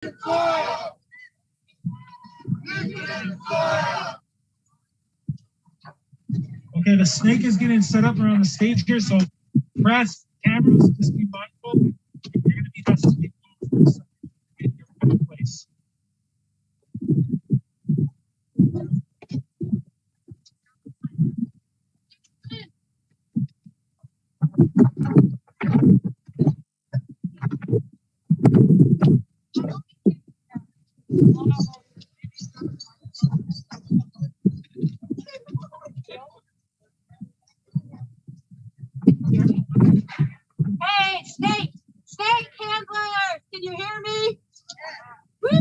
Okay, the snake is getting set up around the stage here, so press cameras, just be mindful. You're going to be testing in your place. Hey, snake handlers, can you hear me? Woo!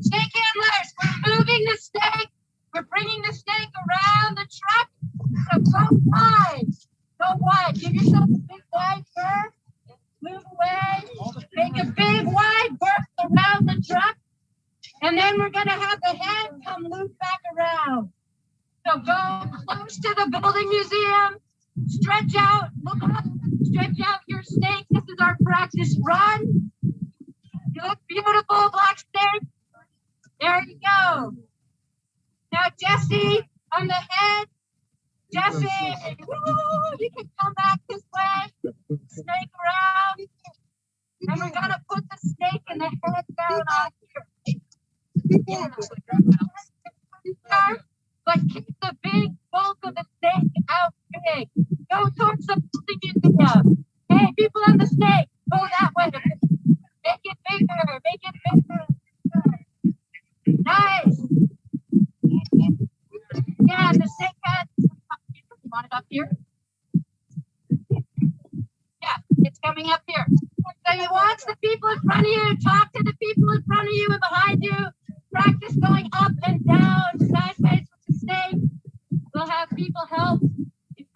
Snake handlers, we're moving the snake. We're bringing the snake around the truck. So go wide. Go wide. Give yourself a big wide berth. Move away. Make a big wide berth around the truck. And then we're going to have the head come loop back around. So go close to the building museum. Stretch out. Look up. Stretch out your snake. This is our practice run. You look beautiful, black snake. There you go. Now, Jesse, on the head. Jesse, woo, you can come back this way. Snake around. And we're going to put the snake and the head down on here. But keep the big bulk of the snake out big. Go towards the museum. Hey, people on the snake, go that way. Make it bigger. Make it bigger. Nice. Yeah, the snake head. You want it up here? Yeah, it's coming up here. So you watch the people in front of you, talk to the people in front of you and behind you. Practice going up and down, sideways with the snake. We'll have people help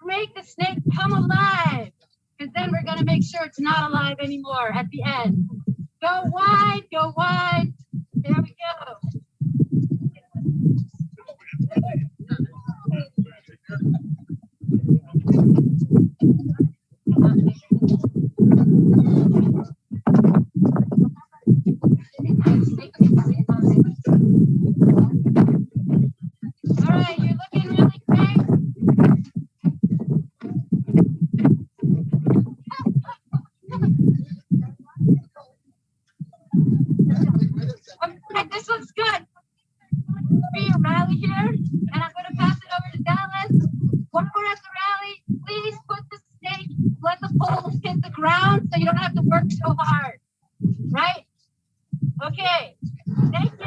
make the snake come alive, because then we're going to make sure it's not alive anymore at the end. Go wide, go wide. There we go. All right, you're looking really great. Okay, this looks good. Be a rally here, and I'm going to pass it over to Dallas. When we're at the rally, please put the snake, let the poles hit the ground so you don't have to work so hard. Right? Okay. Thank you.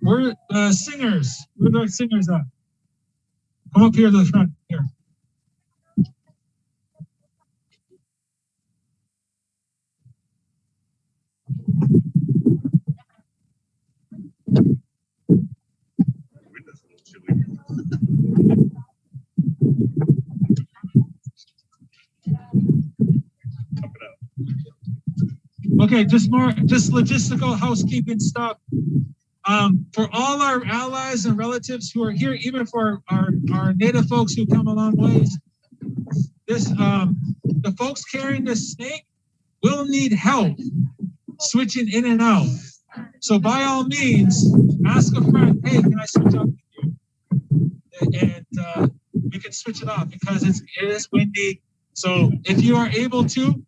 Where the singers? Where the singers at? Come up here to the front here. Okay, just logistical housekeeping stuff. For all our allies and relatives who are here, even for our native folks who come a long ways, the folks carrying this snake will need help switching in and out. So by all means, ask a friend, hey, can I switch up with you? And we can switch it off because it is windy. So if you are able to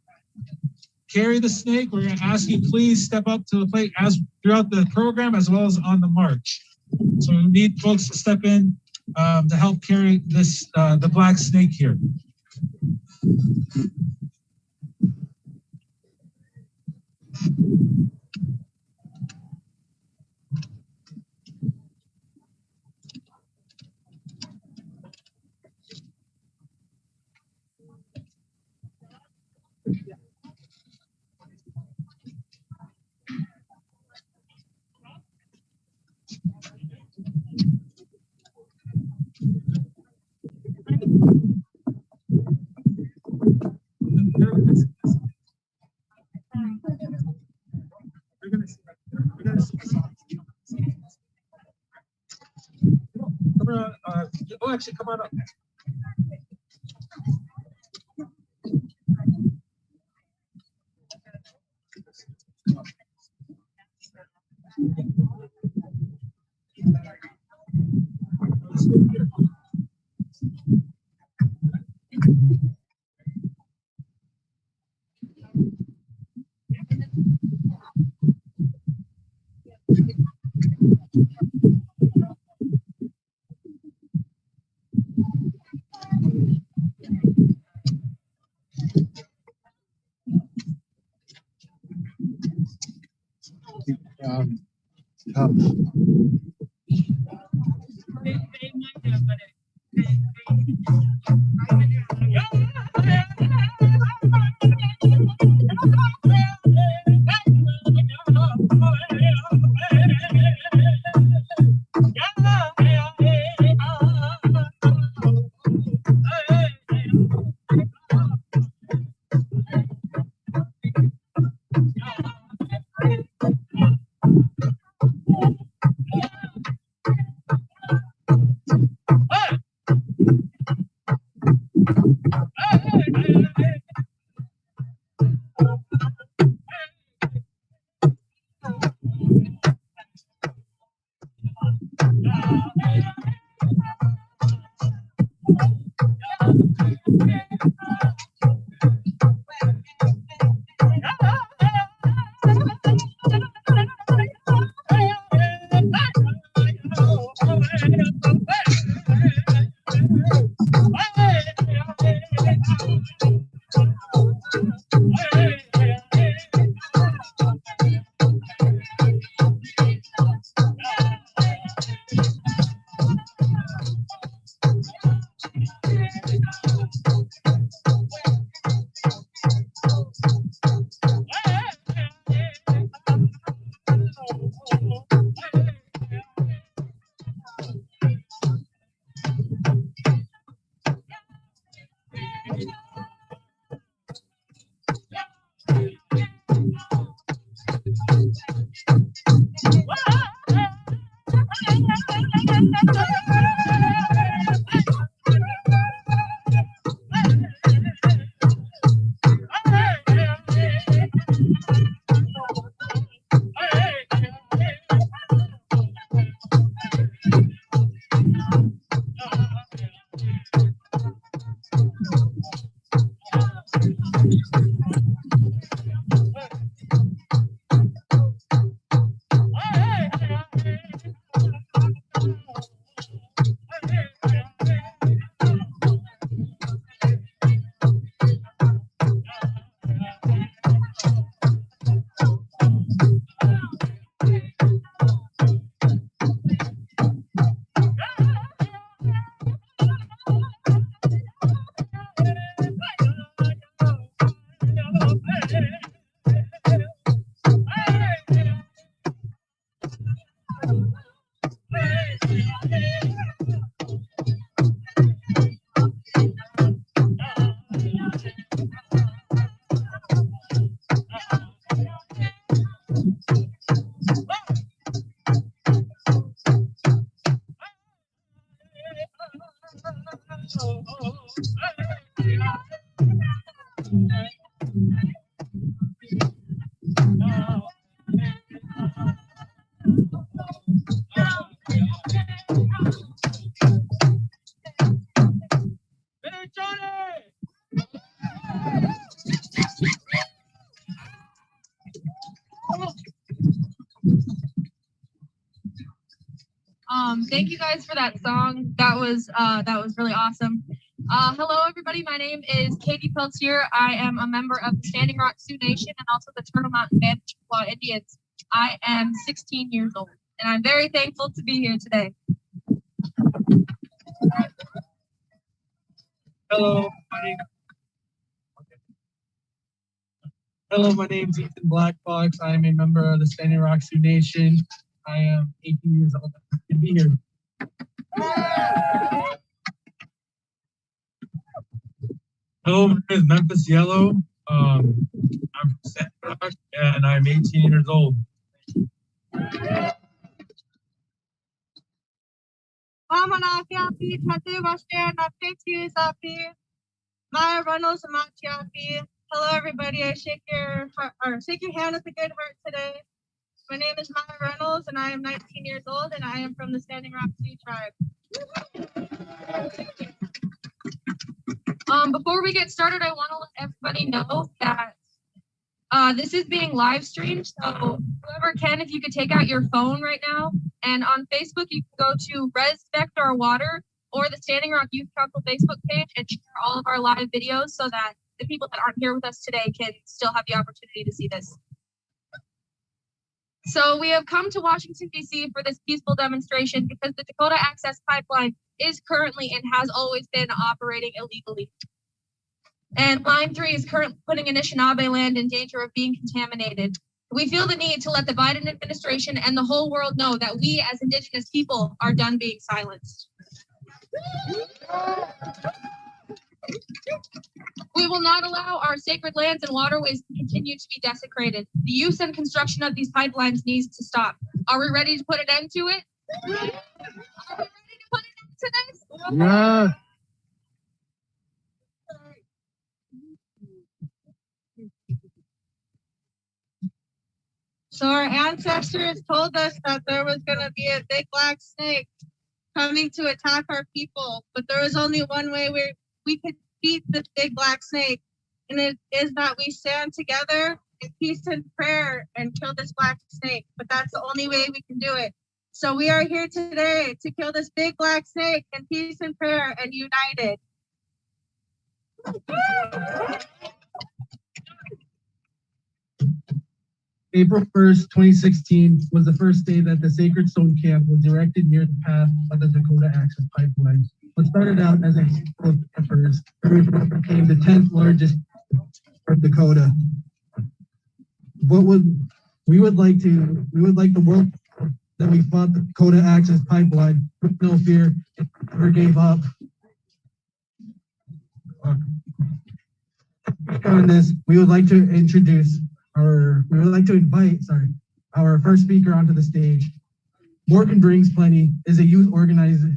carry the snake, we're going to ask you please step up to the plate as throughout the program as well as on the march. So we need folks to step in to help carry this the black snake here. Actually, come on up. Thank you guys for that song. That was really awesome. Hello, everybody. My name is Katie Peltier. I am a member of the Standing Rock Sioux Nation and also the Turtle Mountain Band of Chippewa Indians. I am 16 years old, and I'm very thankful to be here today. Hello, my name is Ethan Blackbox. I am a member of the Standing Rock Sioux Nation. I am 18 years old. Happy to be here. Hello, my name is Memphis Yellow. I'm from Standing Rock, and I'm 18 years old. Maya Reynolds and Matiapi. Hello, everybody. I shake your heart, or shake your hand with a good heart today. My name is Maya Reynolds, and I am 19 years old, and I am from the Standing Rock Sioux tribe. Before we get started, I want to let everybody know that this is being live streamed. So whoever can, if you could take out your phone right now, and on Facebook, you can go to Respect Our Water or the Standing Rock Youth Council Facebook page and share all of our live videos so that the people that aren't here with us today can still have the opportunity to see this. So we have come to Washington, D.C. for this peaceful demonstration because the Dakota Access Pipeline is currently and has always been operating illegally. And Line 3 is currently putting Anishinaabe land in danger of being contaminated. We feel the need to let the Biden administration and the whole world know that we as Indigenous people are done being silenced. We will not allow our sacred lands and waterways to continue to be desecrated. The use and construction of these pipelines needs to stop. Are we ready to put an end to it? Are we ready to put an end to this? Yeah. So our ancestors told us that there was going to be a big black snake coming to attack our people, but there was only one way we could beat this big black snake, and it is that we stand together in peace and prayer and kill this black snake. But that's the only way we can do it. So we are here today to kill this big black snake in peace and prayer and united. April 1st, 2016 was the first day that the Sacred Stone Camp was erected near the path of the Dakota Access Pipeline. What started out as a handful of campers became the 10th largest of Dakota. We would like the world that we fought the Dakota Access Pipeline with no fear and never gave up. On this, we would like to invite our first speaker onto the stage. Morgan Brings Plenty is a youth organizer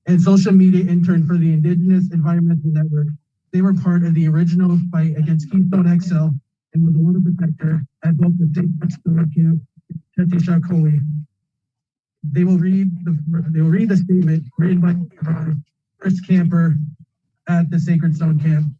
and social media intern for the Indigenous Environmental Network. They were part of the original fight against Keystone XL and was a water protector at both the Sacred Stone Camp and Tetishakoe. They will read the statement written by Chris Camper at the Sacred Stone Camp.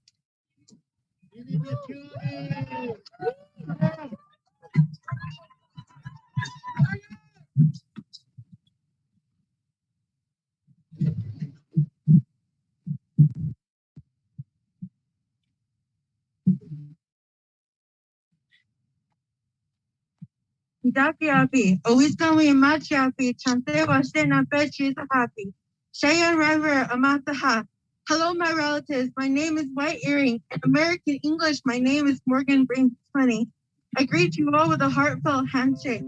Dakiapi, Owiskawi Machiapi, Chante Washena Pechi Happy. Cheyenne River Amataha. Hello, my relatives. My name is White Earring. In American English, my name is Morgan Brings Plenty. I greet you all with a heartfelt handshake.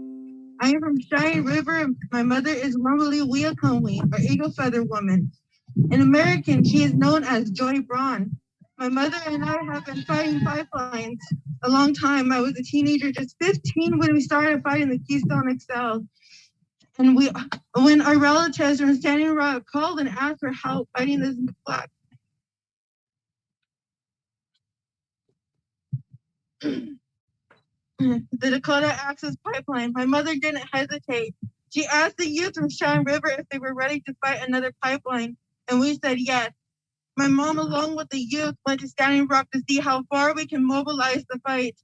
I am from Cheyenne River. My mother is Marmalee Wiakonwi, or Eagle Feather Woman. In American, she is known as Joy Braun. My mother and I have been fighting pipelines a long time. I was a teenager, just 15, when we started fighting the Keystone XL. And when our relatives from Standing Rock called and asked for help fighting this black. The Dakota Access Pipeline, my mother didn't hesitate. She asked the youth from Cheyenne River if they were ready to fight another pipeline, and we said yes. My mom, along with the youth, went to Standing Rock to see how far we can mobilize the fight.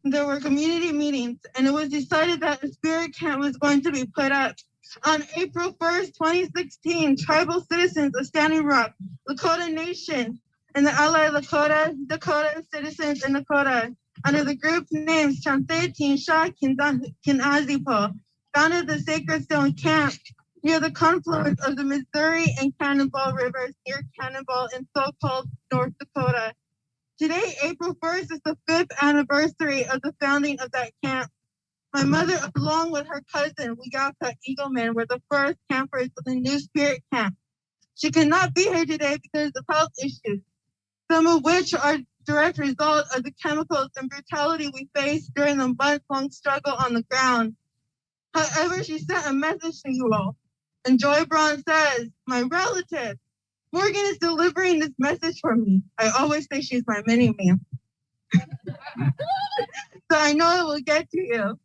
There were community meetings, and it was decided that a spirit camp was going to be put up. On April 1st, 2016, tribal citizens of Standing Rock, Lakota Nation, and the allied Lakota, Dakota citizens in Dakota, under the group names Chante, Tinsha, Kinazipo, founded the Sacred Stone Camp near the confluence of the Missouri and Cannonball Rivers near Cannonball in so-called North Dakota. Today, April 1st, is the 5th anniversary of the founding of that camp. My mother, along with her cousin, Wigaka Eagleman, were the first campers of the New Spirit Camp. She could not be here today because of health issues, some of which are direct result of the chemicals and brutality we faced during the month-long struggle on the ground. However, she sent a message to you all. And Joy Braun says, my relative, Morgan is delivering this message for me. I always say she's my mini-me. So I know it will get to you.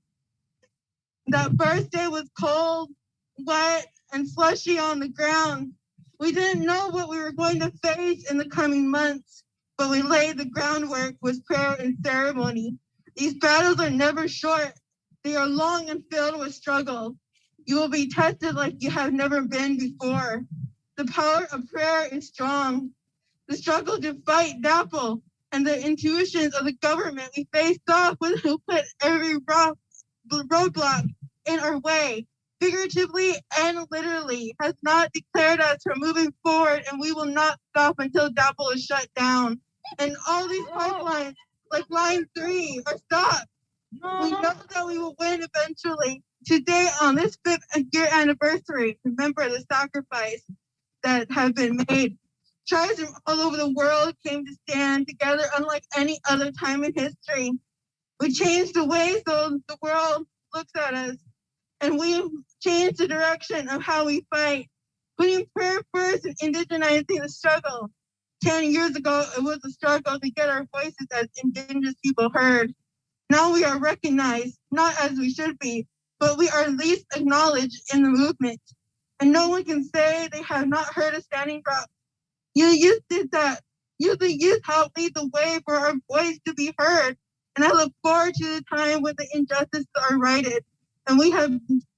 That birthday was cold, wet, and slushy on the ground. We didn't know what we were going to face in the coming months, but we laid the groundwork with prayer and ceremony. These battles are never short. They are long and filled with struggle. You will be tested like you have never been before. The power of prayer is strong. The struggle to fight DAPL and the intuitions of the government we faced off with who put every roadblock in our way, figuratively and literally, has not declared us from moving forward, and we will not stop until DAPL is shut down. And all these pipelines, like line 3, are stopped. We know that we will win eventually. Today, on this 5th year anniversary, remember the sacrifice that have been made. Tribes from all over the world came to stand together unlike any other time in history. We changed the way so the world looks at us, and we changed the direction of how we fight, putting prayer first and indigenizing the struggle. 10 years ago, it was a struggle to get our voices as indigenous people heard. Now we are recognized, not as we should be, but we are least acknowledged in the movement. And no one can say they have not heard of Standing Rock. You youth did that. You, the youth, helped lead the way for our voice to be heard. And I look forward to the time when the injustices are righted. And we have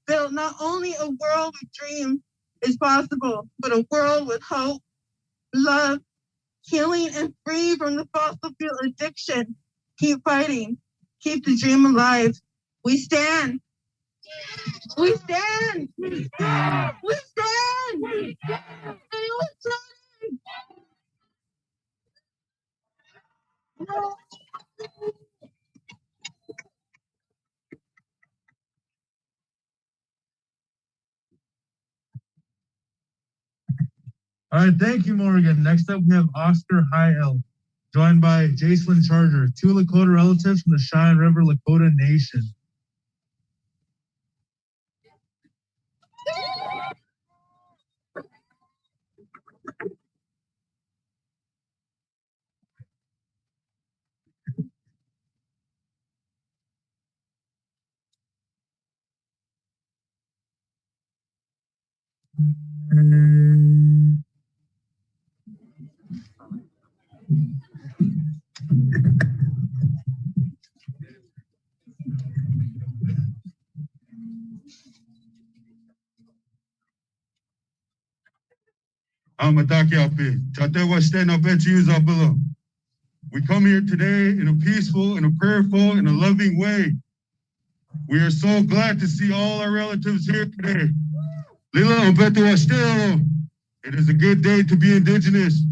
built not only a world with dreams is possible, but a world with hope, love, healing, and free from the fossil fuel addiction. Keep fighting. Keep the dream alive. We stand. We stand. We stand. We stand. We stand. All right, thank you, Morgan. Next up, we have Oscar Hyel, joined by Jacelyn Charger, 2 Lakota relatives from the Cheyenne River Lakota Nation. We come here today in a peaceful, in a prayerful, in a loving way. We are so glad to see all our relatives here today. It is a good day to be indigenous.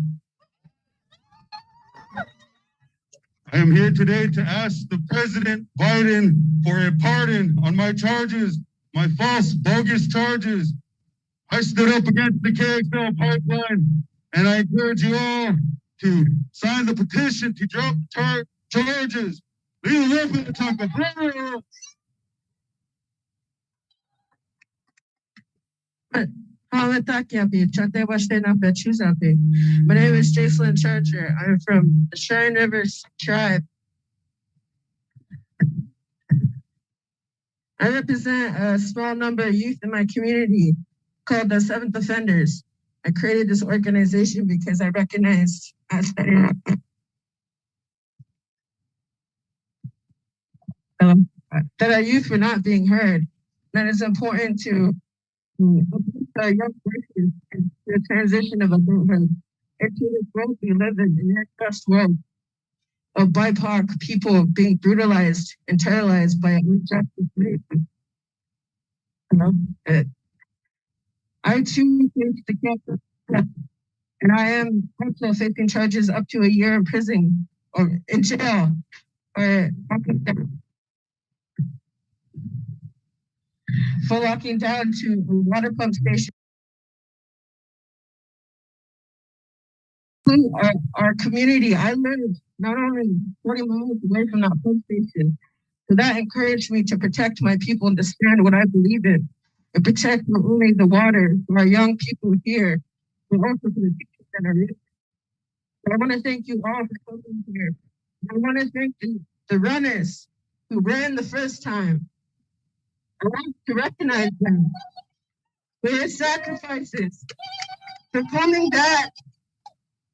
I am here today to ask the President Biden for a pardon on my charges, my false, bogus charges. I stood up against the KXL pipeline, and I encourage you all to sign the petition to drop charges. My name is Jacelyn Charger. I'm from the Cheyenne River tribe. I represent a small number of youth in my community called the Seventh Offenders. I created this organization because I recognized that our youth were not being heard. That it's important to uplift our young voices and the transition of adulthood into this world we live in, an unjust world of BIPOC people being brutalized, internalized by unjust slavery. I too face the cancel, and I am also facing charges up to a year in prison or in jail for locking down to a water pump station. Our community, I live not only 40 miles away from that pump station, so that encouraged me to protect my people and to stand what I believe in, and protect not only the water for our young people here, but also for the future generations. So I want to thank you all for coming here. I want to thank the runners who ran the first time. I want to recognize them for their sacrifices, for coming back,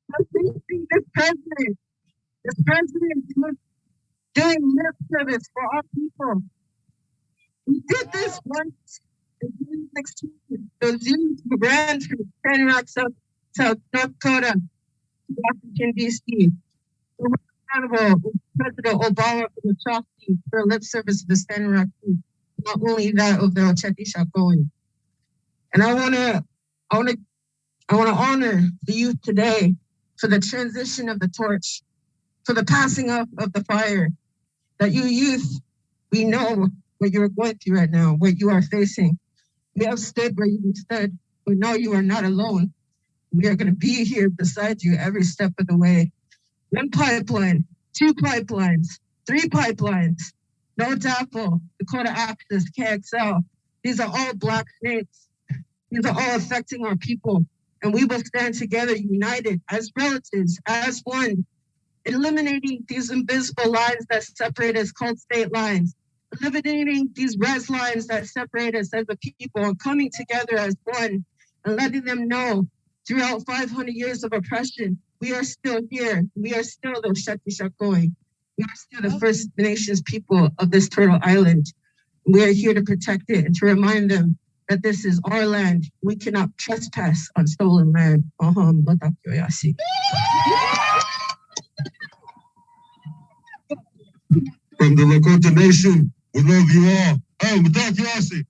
for facing this president. This president was doing lip service for our people. We did this once in 2016. Those youth who ran from Standing Rock, South Dakota to Washington, D.C. We were accountable with President Obama for the Choctaw for lip service to the Standing Rock youth. Not only that of the Ocheti Shakoi. And I wanna honor the youth today for the transition of the torch, for the passing up of the fire. That you youth, we know what you're going through right now, what you are facing. We have stood where you stood. We know you are not alone. We are gonna be here beside you every step of the way. 1 pipeline, 2 pipelines, 3 pipelines. No DAPL, Dakota Access, KXL. These are all Black snakes. These are all affecting our people. And we will stand together, united, as relatives, as one, eliminating these invisible lines that separate us called state lines, eliminating these res lines that separate us as a people, and coming together as one, and letting them know throughout 500 years of oppression, we are still here. We are still the Ocheti Shakoi. We are still the First Nations people of this Turtle Island. We are here to protect it and to remind them that this is our land. We cannot trespass on stolen land. From the Lakota Nation, we love you all. Oh, Madakiasi.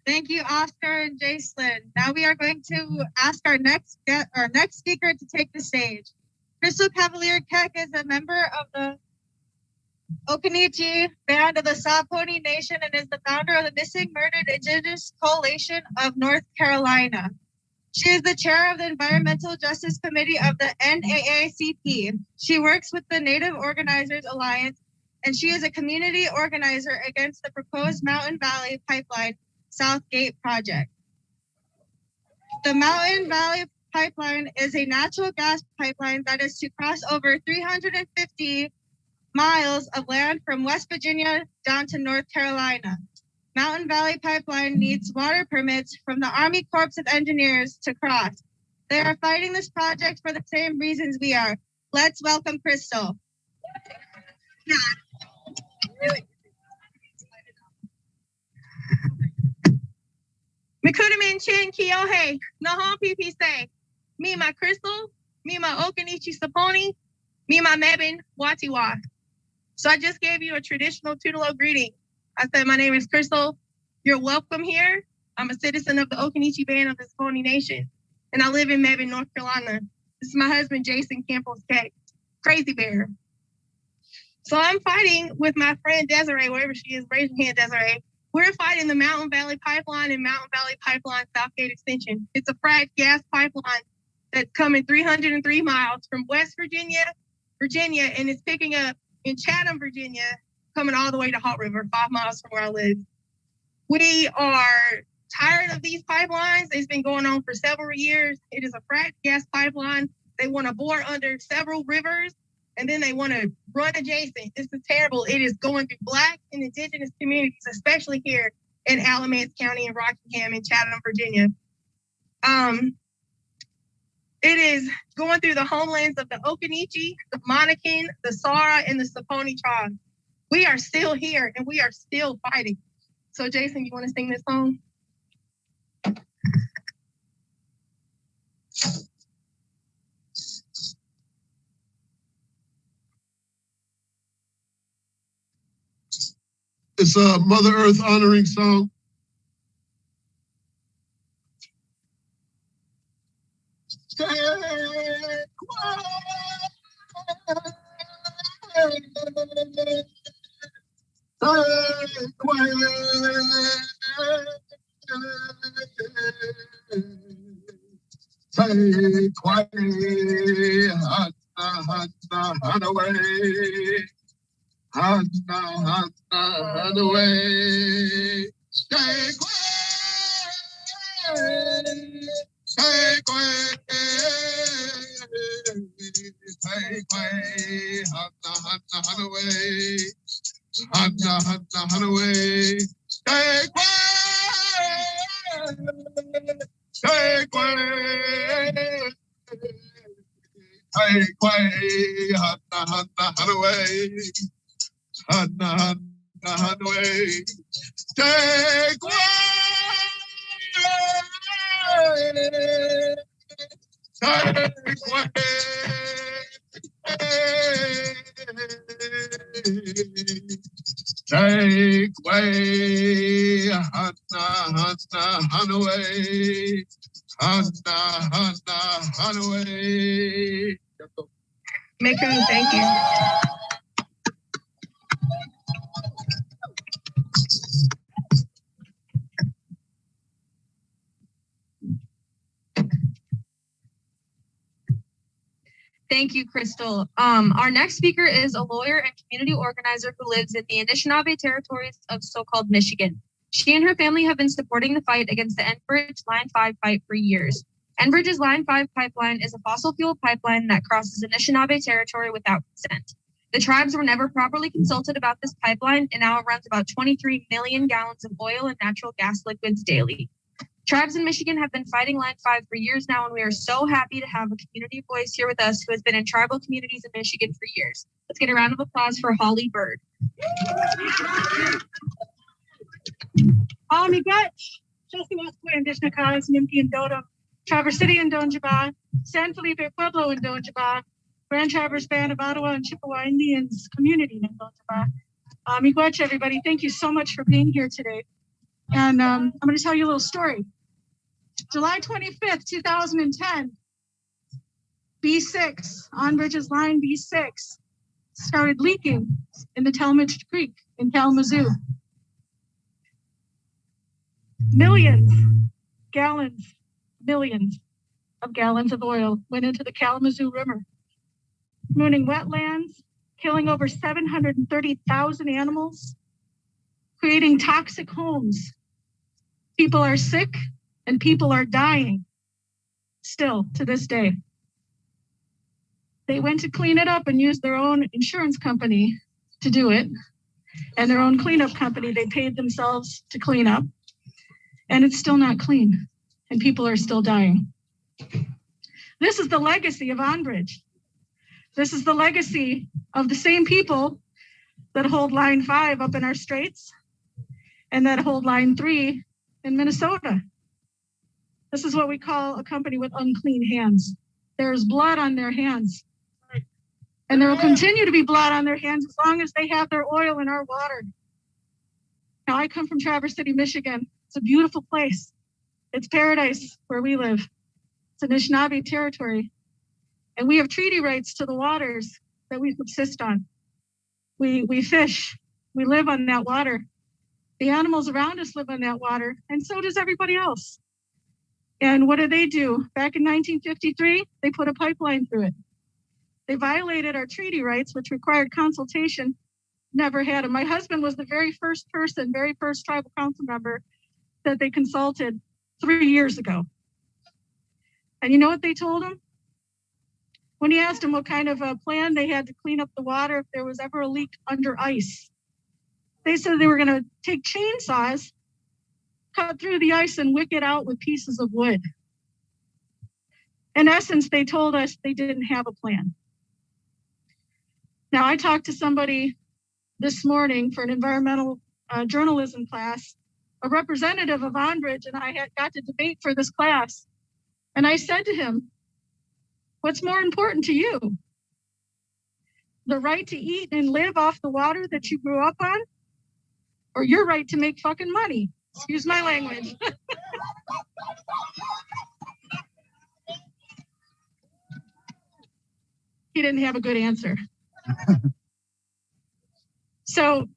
Thank you, Oscar and Jacelyn. Now we are going to ask our next speaker to take the stage. Crystal Cavalier Keck is a member of the Okanichi Band of the Saponi Nation and is the founder of the Missing Murdered Indigenous Coalition of North Carolina. She is the chair of the Environmental Justice Committee of the NAACP. She works with the Native Organizers Alliance, and she is a community organizer against the proposed Mountain Valley Pipeline Southgate project. The Mountain Valley Pipeline is a natural gas pipeline that is to cross over 350 miles of land from West Virginia down to North Carolina. Mountain Valley Pipeline needs water permits from the Army Corps of Engineers to cross. They are fighting this project for the same reasons we are. Let's welcome Crystal. Mikudamin Chin Kiohe, Nahon Pipi say, me my Crystal, me my Okanichi Saponi, me my Mebin Watiwa. So I just gave you a traditional Tutelo greeting. I said, my name is Crystal. You're welcome here. I'm a citizen of the Okanichi Band of the Saponi Nation, and I live in Mebane, North Carolina. This is my husband, Jason Campos Keck, Crazy Bear. So I'm fighting with my friend Desiree, wherever she is. Raise your hand, Desiree. We're fighting the Mountain Valley Pipeline and Mountain Valley Pipeline Southgate Extension. It's a fracked gas pipeline that's coming 303 miles from West Virginia, and it's picking up in Chatham, Virginia, coming all the way to Hot River, 5 miles from where I live. We are tired of these pipelines. It's been going on for several years. It is a fracked gas pipeline. They want to bore under several rivers, and then they want to run adjacent. This is terrible. It is going through Black and Indigenous communities, especially here in Alamance County and Rockingham in Chatham, Virginia. It is going through the homelands of the Okanichi, the Monacan, the Sara, and the Saponi tribes. We are still here and we are still fighting. So Jason, you want to sing this song? It's a Mother Earth honoring song. Take way, away. Miku, thank you. Thank you, Crystal. Our next speaker is a lawyer and community organizer who lives in the Anishinaabe territories of so-called Michigan. She and her family have been supporting the fight against the Enbridge Line 5 fight for years. Enbridge's Line 5 pipeline is a fossil fuel pipeline that crosses Anishinaabe territory without consent. The tribes were never properly consulted about this pipeline, and now it runs about 23 million gallons of oil and natural gas liquids daily. Tribes in Michigan have been fighting Line 5 for years now, and we are so happy to have a community voice here with us who has been in tribal communities in Michigan for years. Let's get a round of applause for Holly Bird. Miigwech, Chosiwasque and Dishnakalis, Nimki and Dodom, Traverse City and Donjaba, San Felipe Pueblo and Donjaba, Grand Traverse Band of Ottawa and Chippewa Indians community in Donjaba. Miigwech, everybody, thank you so much for being here today. And I'm going to tell you a little story. July 25th, 2010, B6, Enbridge's line B6, started leaking in the Talmadge Creek in Kalamazoo. Millions of gallons of oil went into the Kalamazoo River, ruining wetlands, killing over 730,000 animals, creating toxic homes. People are sick and people are dying still to this day. They went to clean it up and used their own insurance company to do it, and their own cleanup company they paid themselves to clean up, and it's still not clean, and people are still dying. This is the legacy of Enbridge. This is the legacy of the same people that hold Line 5 up in our straits and that hold Line 3 in Minnesota. This is what we call a company with unclean hands. There's blood on their hands. And there will continue to be blood on their hands as long as they have their oil in our water. Now, I come from Traverse City, Michigan. It's a beautiful place. It's paradise where we live. It's Anishinaabe territory. And we have treaty rights to the waters that we subsist on. We fish. We live on that water. The animals around us live on that water, and so does everybody else. And what did they do? Back in 1953, they put a pipeline through it. They violated our treaty rights, which required consultation. Never had them. My husband was the very first tribal council member that they consulted 3 years ago. And you know what they told him? When he asked him what kind of a plan they had to clean up the water if there was ever a leak under ice, they said they were going to take chainsaws, cut through the ice, and wick it out with pieces of wood. In essence, they told us they didn't have a plan. Now, I talked to somebody this morning for an environmental journalism class, a representative of Enbridge and I got to debate for this class. And I said to him, what's more important to you? The right to eat and live off the water that you grew up on? Or your right to make fucking money? Excuse my language. He didn't have a good answer. So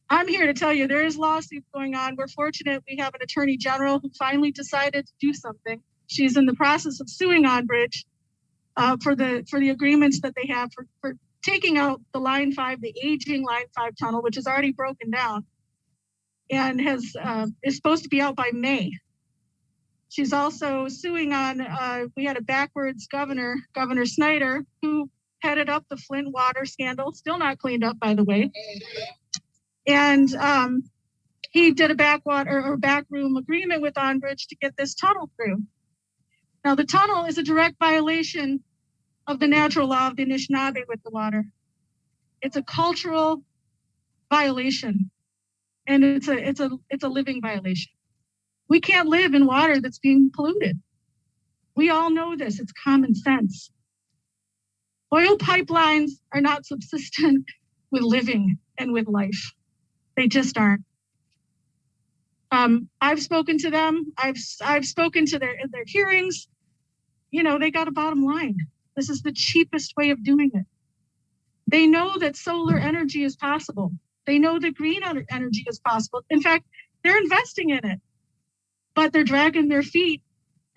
I'm here to tell you there is lawsuits going on. We're fortunate we have an attorney general who finally decided to do something. She's in the process of suing Enbridge for the agreements that they have for taking out the Line 5, the aging Line 5 tunnel, which is already broken down and is supposed to be out by May. She's also suing on, we had a backwards governor, Governor Snyder, who headed up the Flint water scandal, still not cleaned up, by the way. And he did a backroom agreement with Enbridge to get this tunnel through. Now, the tunnel is a direct violation of the natural law of the Anishinaabe with the water. It's a cultural violation, and it's a living violation. We can't live in water that's being polluted. We all know this. It's common sense. Oil pipelines are not subsistent with living and with life. They just aren't. I've spoken to them. I've spoken to their hearings. You know, they got a bottom line. This is the cheapest way of doing it. They know that solar energy is possible. They know that green energy is possible. In fact, they're investing in it, but they're dragging their feet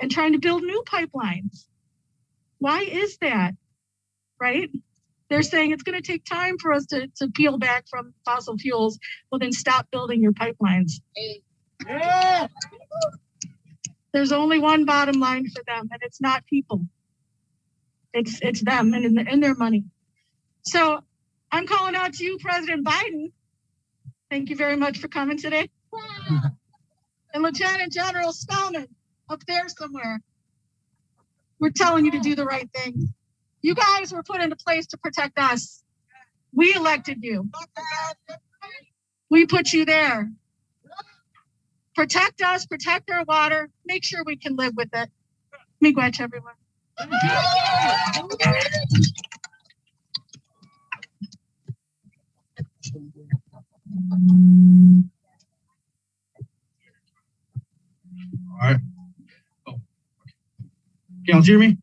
and trying to build new pipelines. Why is that? Right? They're saying it's going to take time for us to peel back from fossil fuels. Well, then stop building your pipelines. Yeah. There's only one bottom line for them, and it's not people. It's them and their money. So I'm calling out to you, President Biden. Thank you very much for coming today. And Lieutenant General Spellman up there somewhere. We're telling you to do the right thing. You guys were put into place to protect us. We elected you. We put you there. Protect us, protect our water, make sure we can live with it. Miigwech, everyone. All right. Oh. Can y'all hear me?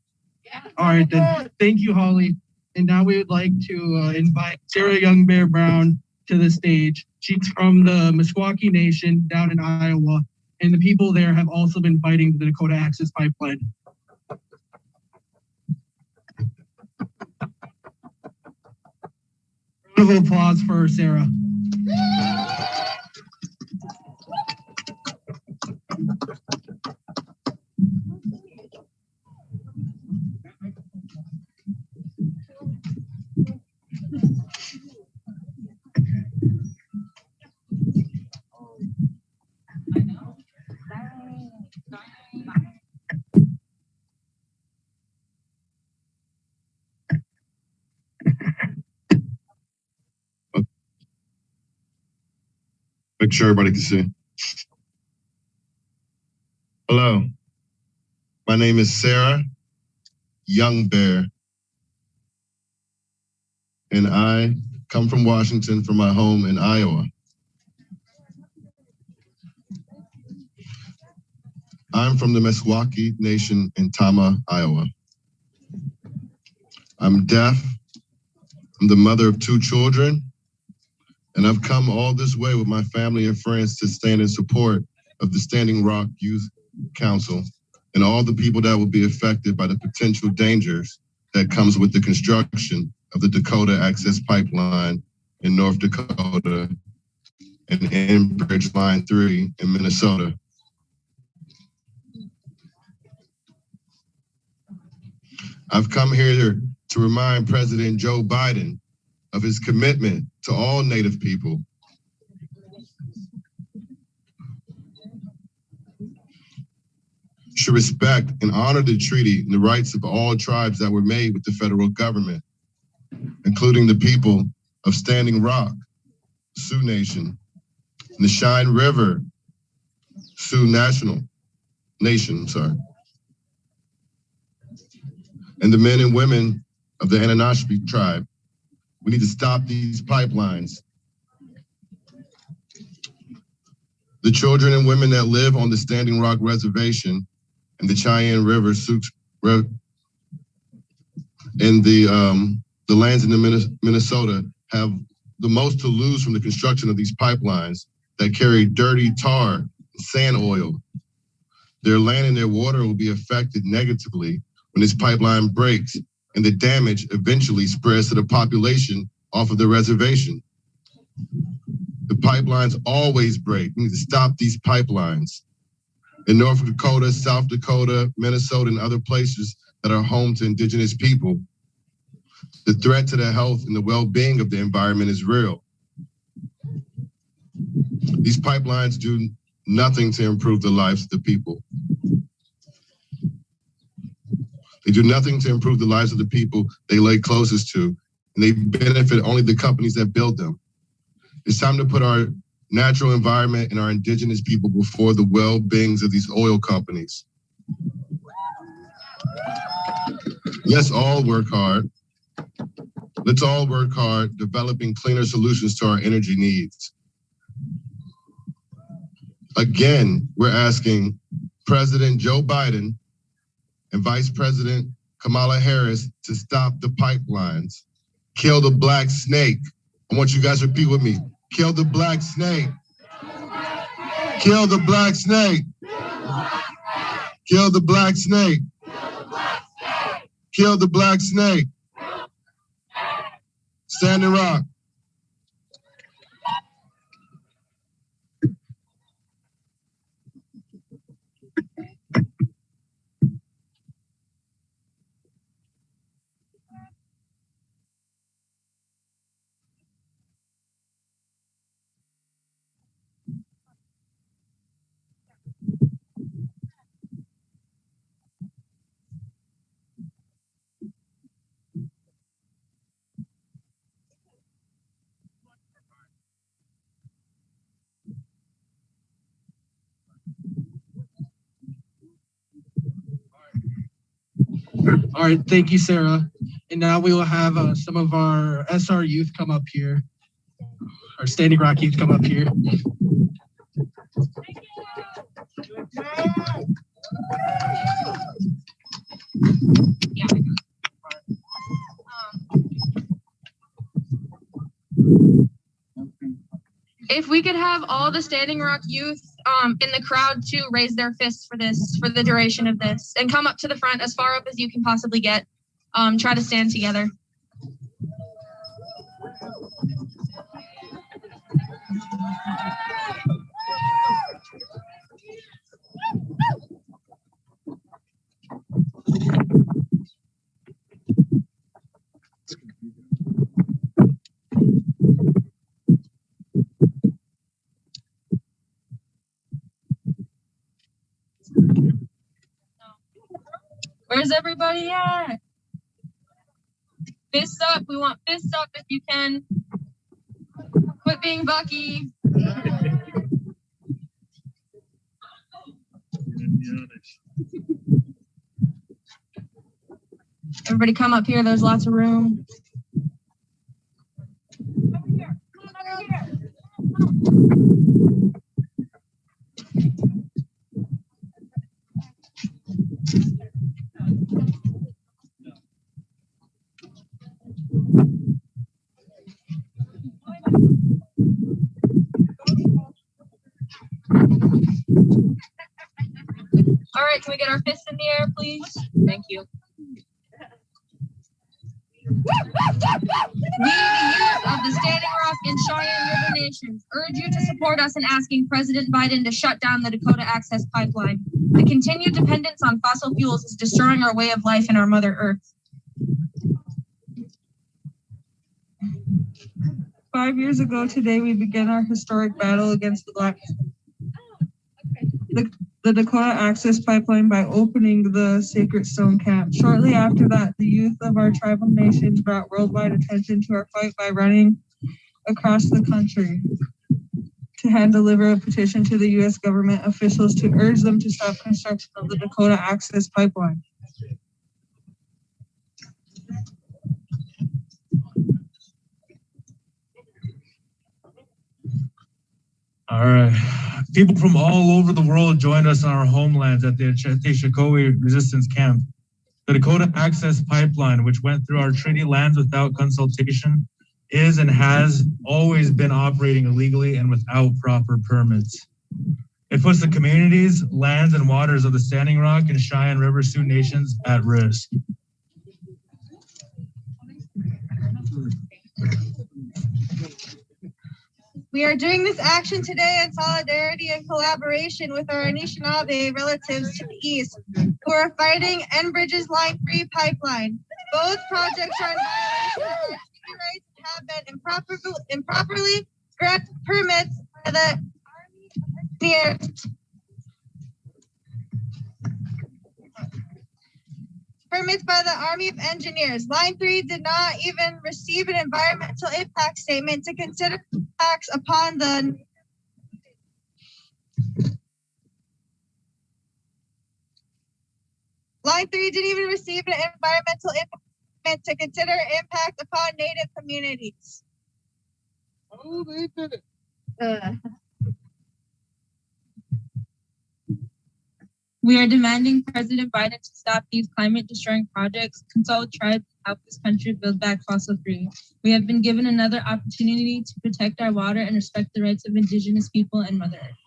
Yeah. All right, then. Thank you, Holly. And now we would like to invite Sarah Young Bear Brown to the stage. She's from the Meskwaki Nation down in Iowa, and the people there have also been fighting the Dakota Access Pipeline. Round of applause for Sarah. Make sure everybody can see. Hello, my name is Sarah Young Bear, and I come from Washington from my home in Iowa. I'm from the Meskwaki Nation in Tama, Iowa. I'm deaf. I'm the mother of 2 children. And I've come all this way with my family and friends to stand in support of the Standing Rock Youth Council and all the people that will be affected by the potential dangers that comes with the construction of the Dakota Access Pipeline in North Dakota and Enbridge Line 3 in Minnesota. I've come here to remind President Joe Biden of his commitment to all Native people. Should respect and honor the treaty and the rights of all tribes that were made with the federal government, including the people of Standing Rock Sioux Nation, and the Cheyenne River Sioux Nation, and the men and women of the Anishinaabe tribe. We need to stop these pipelines. The children and women that live on the Standing Rock Reservation and the Cheyenne River Sioux and the lands in Minnesota have the most to lose from the construction of these pipelines that carry dirty tar and sand oil. Their land and their water will be affected negatively when this pipeline breaks, and the damage eventually spreads to the population off of the reservation. The pipelines always break. We need to stop these pipelines. In North Dakota, South Dakota, Minnesota, and other places that are home to indigenous people, the threat to the health and the well-being of the environment is real. These pipelines do nothing to improve the lives of the people. They do nothing to improve the lives of the people they lay closest to, and they benefit only the companies that build them. It's time to put our natural environment and our indigenous people before the well-beings of these oil companies. Let's all work hard. Let's all work hard developing cleaner solutions to our energy needs. Again, we're asking President Joe Biden and Vice President Kamala Harris to stop the pipelines. Kill the black snake. I want you guys to repeat with me. Kill the black snake. Kill the black snake. Kill the black snake. Kill the black snake. Standing Rock. All right, thank you, Sarah. And now we will have some of our SR youth come up here. Our Standing Rock youth come up here. If we could have all the Standing Rock youth in the crowd to raise their fists for this, for the duration of this, and come up to the front as far up as you can possibly get. Try to stand together. Where's everybody at? Fists up. We want fists up if you can. Quit being Bucky. Everybody come up here. There's lots of room. All right, can we get our fists in the air, please? Thank you. We, the youth of the Standing Rock and Cheyenne River Nations, urge you to support us in asking President Biden to shut down the Dakota Access Pipeline. The continued dependence on fossil fuels is destroying our way of life and our Mother Earth. 5 years ago today, we began our historic battle against the Dakota Access Pipeline by opening the Sacred Stone Camp. Shortly after that, the youth of our tribal nations brought worldwide attention to our fight by running across the country to hand deliver a petition to the U.S. government officials to urge them to stop construction of the Dakota Access Pipeline. All right. People from all over the world joined us on our homelands at the Shikowi Resistance Camp. The Dakota Access Pipeline, which went through our treaty lands without consultation, is and has always been operating illegally and without proper permits. It puts the communities, lands, and waters of the Standing Rock and Cheyenne River Sioux Nations at risk. We are doing this action today in solidarity and collaboration with our Anishinaabe relatives to the east who are fighting Enbridge's Line 3 pipeline. Both projects are in violation of our treaty rights and have been improperly granted permits by the Army of Engineers. Line 3 did not even receive an environmental impact statement to consider impacts upon the Line 3 didn't even receive an environmental impact to consider impact upon Native communities. Oh, they did it. We are demanding President Biden to stop these climate-destroying projects, consult tribes, and help this country build back fossil-free. We have been given another opportunity to protect our water and respect the rights of Indigenous people and Mother Earth.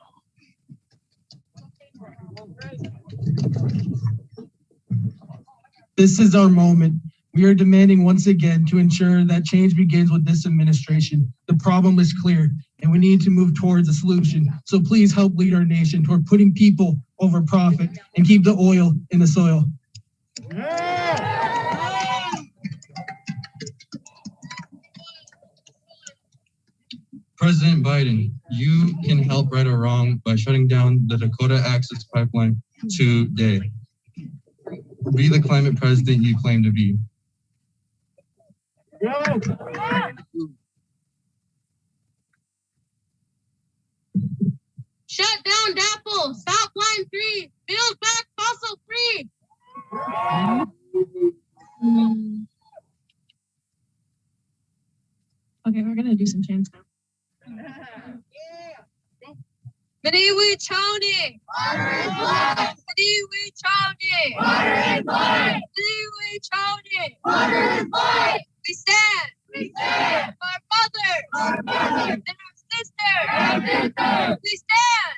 This is our moment. We are demanding once again to ensure that change begins with this administration. The problem is clear, and we need to move towards a solution. So please help lead our nation toward putting people over profit and keep the oil in the soil. President Biden, you can help right or wrong by shutting down the Dakota Access Pipeline today. Be the climate president you claim to be. Shut down DAPL, stop Line 3, build back fossil free. Okay, we're gonna do some chants now. Maniwi Choni! Maniwi Choni! Maniwi Choni! We stand! For our mothers! And our sisters! We stand!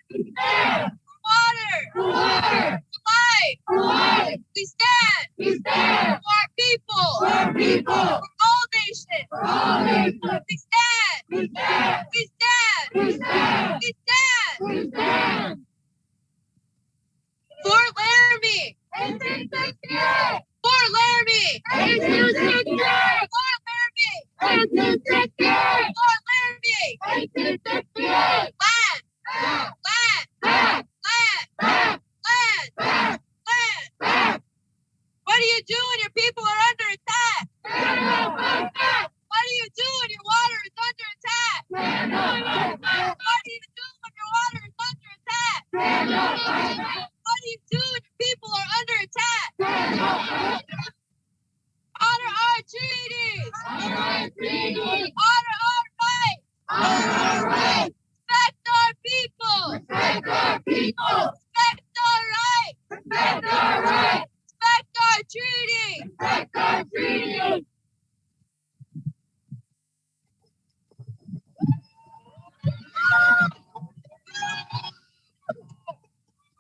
For water! For life! We stand! For our people! For all nations! We stand! We stand! We stand! Fort Laramie! Fort Laramie! Fort Laramie! Land! What do you do when your people are under attack? What do you do when your water is under attack? What do you do when your water is under attack? What do you do when your people are under attack? Honor our treaties! Honor our rights! Respect our people! Respect our rights! Respect our treaty!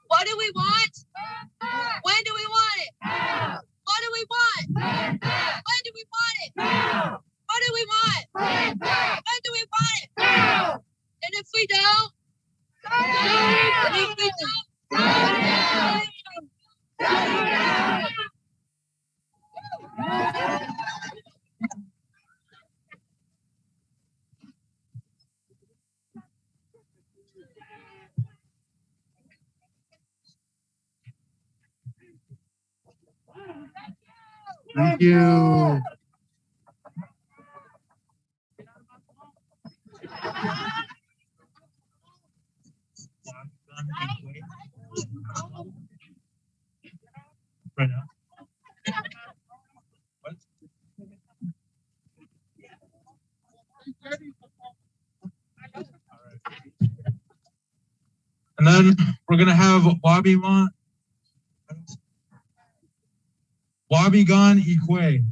What do we want? When do we want it? What do we want? When do we want it? What do we want? When do we want it? And if we don't? Thank you. right now. What? And then we're gonna have Wabigan Ikwe.